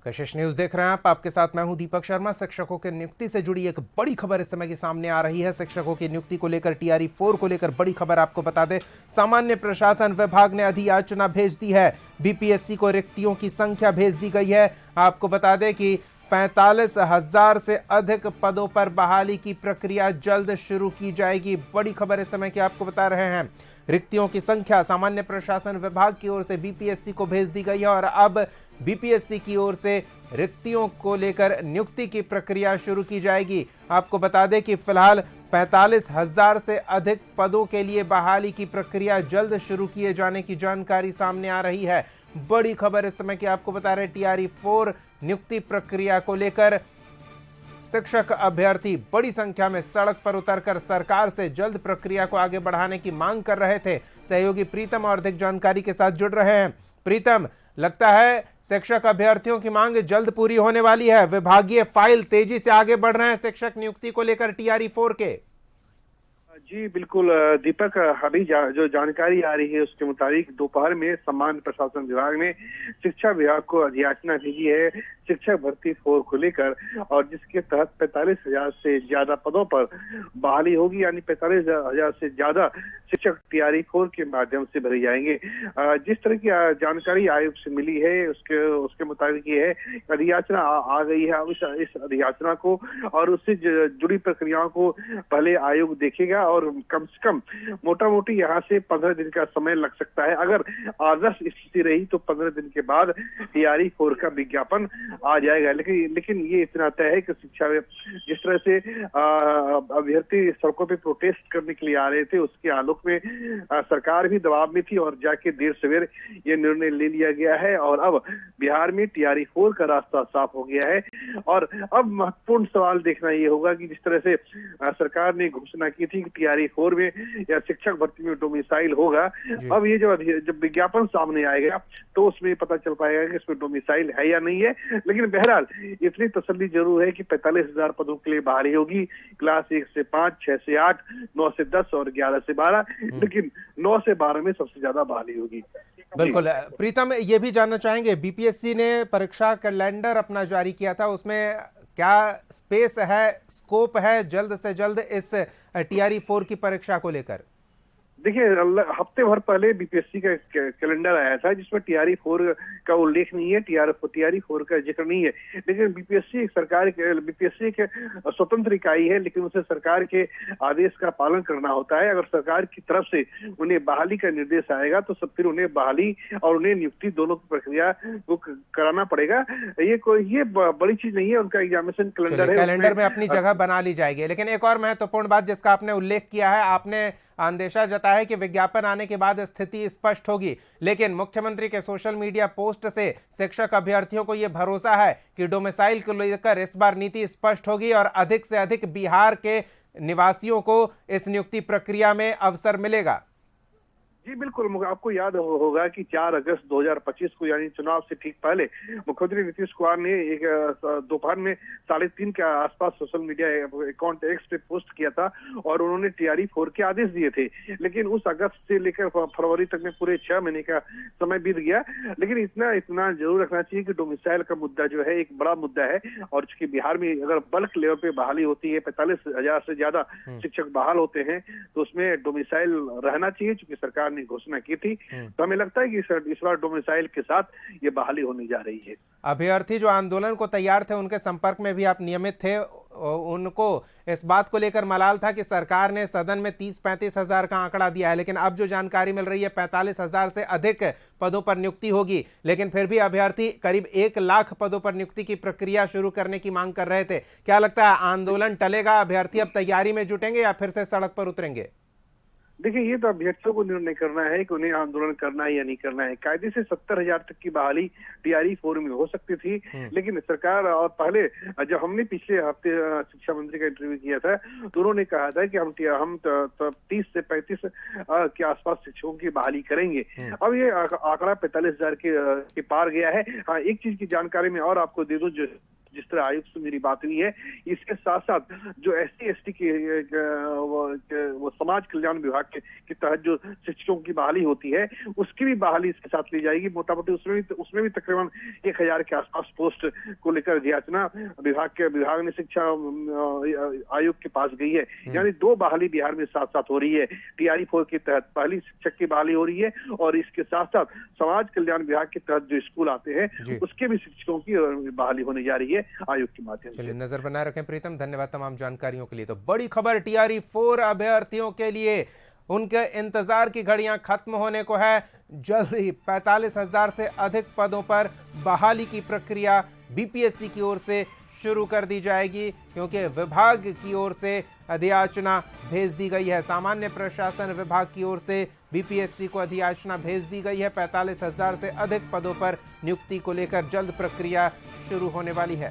कशिश news देख रहे हैं आप। आपके साथ मैं हूं दीपक शर्मा। शिक्षकों की नियुक्ति से जुड़ी एक बड़ी खबर इस समय की सामने आ रही है। शिक्षकों की नियुक्ति को लेकर टीआरई 4 को लेकर बड़ी खबर आपको बता दें। सामान्य प्रशासन विभाग ने अधियाचना भेज दी है। बीपीएससी को रिक्तियों की संख्या भेज दी गई है। आपको बता दें कि 45,000 से अधिक पदों पर बहाली की प्रक्रिया जल्द शुरू की जाएगी। बड़ी खबर इस समय की आपको बता रहे हैं। रिक्तियों की संख्या सामान्य प्रशासन विभाग की ओर से बीपीएससी को भेज दी गई है और अब बीपीएससी की ओर से रिक्तियों को लेकर नियुक्ति की प्रक्रिया शुरू की जाएगी। आपको बता दें कि फिलहाल 45,000 से अधिक पदों के लिए बहाली की प्रक्रिया जल्द शुरू किए जाने की जानकारी सामने आ रही है। बड़ी खबर इस समय की आपको बता रहे टीआरई 4 नियुक्ति प्रक्रिया को लेकर शिक्षक अभ्यर्थी बड़ी संख्या में सड़क पर उतरकर सरकार से जल्द प्रक्रिया को आगे बढ़ाने की मांग कर रहे थे। सहयोगी प्रीतम और अधिक जानकारी के साथ जुड़ रहे हैं। प्रीतम, लगता है शिक्षक अभ्यर्थियों की मांग जल्द पूरी होने वाली है। विभागीय फाइल तेजी से आगे बढ़ रहे हैं शिक्षक नियुक्ति को लेकर टीआरई 4 के। जी बिल्कुल दीपक, अभी जो जानकारी आ रही है उसके मुताबिक दोपहर में सामान्य प्रशासन विभाग ने शिक्षा विभाग को अधियाचना भेजी है शिक्षक भर्ती 4 को लेकर, और जिसके तहत 45,000 से ज्यादा पदों पर बहाली होगी, यानी 45,000 से ज्यादा शिक्षक टीआरई 4 के माध्यम से भरे जाएंगे। जिस तरह की जानकारी आयोग से मिली है उसके मुताबिक ये है अधियाचना आ गई है। अब इस अधियाचना को और उससे जुड़ी प्रक्रियाओं को पहले आयोग देखेगा और कम से कम मोटा मोटी यहाँ से 15 दिन का समय लग सकता है। अगर आदर्श स्थिति रही तो 15 दिन के बाद टीआरई 4 का विज्ञापन आ जाएगा। लेकिन ये इतना तय है कि शिक्षा जिस तरह से अभ्यर्थी सड़कों पे प्रोटेस्ट करने के लिए आ रहे थे, उसके आलोक में सरकार भी दबाव में थी और जाके देर सवेर ये निर्णय ले लिया गया है और अब बिहार में टीआरई 4 का रास्ता साफ हो गया है। और अब महत्वपूर्ण सवाल देखना ये होगा कि जिस तरह से सरकार ने घोषणा की थी कि टीआरई 4 में या शिक्षक भर्ती में डोमिसाइल होगा, अब ये जब विज्ञापन सामने आएगा तो उसमें पता चल पाएगा कि इसमें डोमिसाइल है या नहीं है। लेकिन बहरहाल इतनी तसल्ली जरूर है कि 45,000 पदों के लिए बहाली होगी। क्लास 1 से 5, 6 से 8, 9 से 10 और 11 से 12, लेकिन 9 से 12 में सबसे ज्यादा बहाली होगी। बिल्कुल प्रीतम, ये भी जानना चाहेंगे, बीपीएससी ने परीक्षा कैलेंडर अपना जारी किया था, उसमें क्या स्पेस है, स्कोप है जल्द से जल्द इस टीआरई 4 की परीक्षा को लेकर? देखिए, हफ्ते भर पहले बीपीएससी का कैलेंडर आया था जिसमें टीआरई 4 का उल्लेख नहीं है, टीआरई 4 का जिक्र नहीं है। लेकिन बीपीएससी एक स्वतंत्र इकाई है, लेकिन उसे सरकार के आदेश का पालन करना होता है। अगर सरकार की तरफ से उन्हें बहाली का निर्देश आएगा तो फिर उन्हें बहाली और उन्हें नियुक्ति दोनों की प्रक्रिया को कराना पड़ेगा। ये बड़ी चीज नहीं है। उनका एग्जामिनेशन कैलेंडर है, कैलेंडर में अपनी जगह बना ली जाएगी। लेकिन एक और महत्वपूर्ण बात जिसका आपने उल्लेख किया है, आपने अंदेशा जताया है कि विज्ञापन आने के बाद स्थिति स्पष्ट होगी, लेकिन मुख्यमंत्री के सोशल मीडिया पोस्ट से शिक्षक अभ्यर्थियों को यह भरोसा है कि डोमिसाइल को लेकर इस बार नीति स्पष्ट होगी और अधिक से अधिक बिहार के निवासियों को इस नियुक्ति प्रक्रिया में अवसर मिलेगा। जी बिल्कुल, आपको याद होगा कि 4 अगस्त 2025 को, यानी चुनाव से ठीक पहले, मुख्यमंत्री नीतीश कुमार ने एक दोपहर में 3:30 के आसपास सोशल मीडिया अकाउंट एक्स पे पोस्ट किया था और उन्होंने टीआरई 4 के आदेश दिए थे। लेकिन उस अगस्त से लेकर फरवरी तक में पूरे 6 महीने का समय बीत गया। लेकिन इतना जरूर रखना चाहिए कि डोमिसाइल का मुद्दा जो है एक बड़ा मुद्दा है, और चूंकि बिहार में अगर बल्क लेवल पे बहाली होती है, 45,000 से ज्यादा शिक्षक बहाल होते हैं, तो उसमें डोमिसाइल रहना चाहिए। चूंकि सरकार घोषणा की थी, तो हमें लगता है कि इस बार डोमिसाइल के साथ ये बहाली होने जा रही है। अभ्यर्थी जो आंदोलन को तैयार थे, उनके संपर्क में भी आप नियमित थे, उनको इस बात को लेकर मलाल था कि सरकार ने सदन में 30-35 हजार का आंकड़ा दिया है, लेकिन अब जो जानकारी मिल रही है 45,000 से अधिक पदों पर नियुक्ति होगी। लेकिन फिर भी अभ्यर्थी करीब 1 लाख पदों पर नियुक्ति की प्रक्रिया शुरू करने की मांग कर रहे थे। क्या लगता है, आंदोलन टलेगा, अभ्यर्थी अब तैयारी में जुटेंगे या फिर से सड़क पर उतरेंगे? देखिए, ये तो अभ्यर्थियों को निर्णय करना है कि उन्हें आंदोलन करना है या नहीं करना है। कायदे से 70,000 तक की बहाली टीआरई 4 में हो सकती थी, लेकिन सरकार, और पहले जब हमने पिछले हफ्ते शिक्षा मंत्री का इंटरव्यू किया था तो उन्होंने कहा था कि हम 30 से 35 के आसपास शिक्षकों की बहाली करेंगे। अब ये आंकड़ा 45,000 के पार गया है। हाँ, एक चीज की जानकारी में और आपको दे दूं, जो जिस तरह आयोग से मेरी बात हुई है, इसके साथ साथ जो SC/ST के वो समाज कल्याण विभाग के तहत जो शिक्षकों की बहाली होती है, उसकी भी बहाली इसके साथ ली जाएगी। मोटा मोटी उसमें भी तकरीबन 1000 के आसपास पोस्ट को लेकर अधियाचना विभाग ने शिक्षा आयोग के पास गई है। यानी 2 बहाली बिहार में साथ साथ हो रही है। TRE 4 के तहत पहली शिक्षक की बहाली हो रही है और इसके साथ साथ समाज कल्याण विभाग के तहत जो स्कूल आते हैं उसके भी शिक्षकों की बहाली होने जा रही है आयोग के माध्यम से। चलिए, नजर बनाए रखें प्रीतम, धन्यवाद तमाम जानकारियों के लिए। तो बड़ी खबर TRE 4 अभ्यर्थियों के लिए, उनके इंतजार की घड़ियां खत्म होने को है। जल्द ही 45,000 से अधिक पदों पर बहाली की प्रक्रिया BPSC की ओर से शुरू कर दी जाएगी, क्योंकि विभाग की ओर से अधियाचना भेज दी गई है। सामान्य प्रशासन विभाग की ओर से BPSC को अधियाचना भेज दी गई है। 45,000 से अधिक पदों पर नियुक्ति को लेकर जल्द प्रक्रिया शुरू होने वाली है।